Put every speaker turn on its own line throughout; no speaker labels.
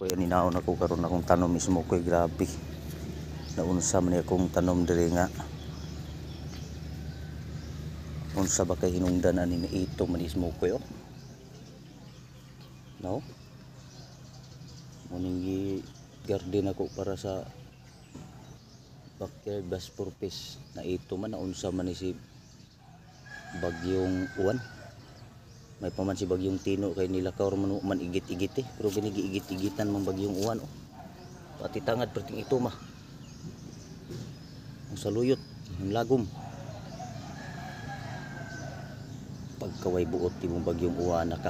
Kuya ninaon ako karon akong tanom mismo koy grabe. Naunsa man akong tanom diri nga. Unsa ba kay hinungdanan ni ito man mismo koy oh. No? Muning garden ako para sa backyard bas purpose na ito man naunsa man ni si bagyong uwan. May paman si bagyong Tino kay nilakaw man igit-igit eh. Pero ginigi-igit-igitan man bagyong uwan oh. Pati tangad perting ito mah. Ang saluyot, ang lagom. Pagkaway buot ti mong bagyong uwan ka.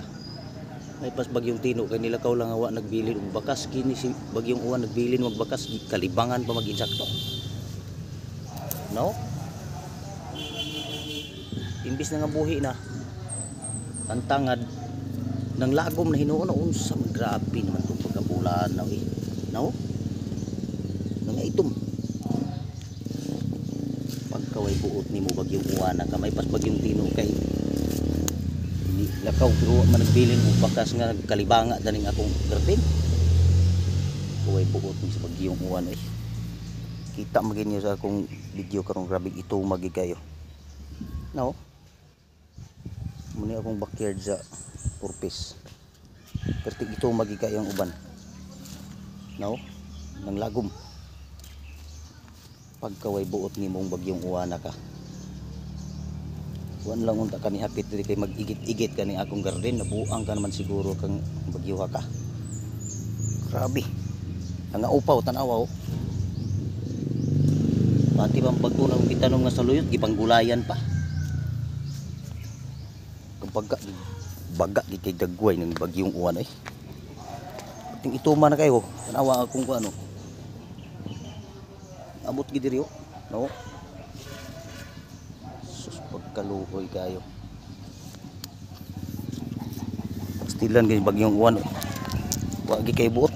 May pas bagyong Tino kay nilakaw lang awa nagbilin og bakas kini si bagyong uwan nagbilin og bakas kalibangan pa mag-insakto. No? Imbis na nga buhi na ang tangad ng lagom na hinuon unsa man grabe naman tong pagkabulan na eh. No? Nga itom. Pagkaway buot nimo bagyong uwan ka may pas bagyong Tino kay lakaw pero man nagbilin og bakas nga kalibanga daning akong garden. Kuway buot ni sa bagyong uwan eh. Kita magin niyo sa akong video karon grabe ito magigayo. No? Muni akong backyard sa purpose. Perti ito magigayo ang uban. No? Nang lagom. Pagkaway buot nimong bagyong uwan ka. Wan lang unta kani hapit diri kay mag-igit-igit kani akong garden nabuang ka naman siguro kang bagyo ka. Grabe. Ang upaw tan-awa oh. Pati bang bagto na bitanong nga saluyot gipanggulayan pa. Baga di kay dagway ng bagyong uwan eh. Ting ituman na kayo tan-awa akong ano. Abot gid diri oh. No? Pagkaluhoy kayo. Pastilan kay bagyong uwan. Wa gi kay buot.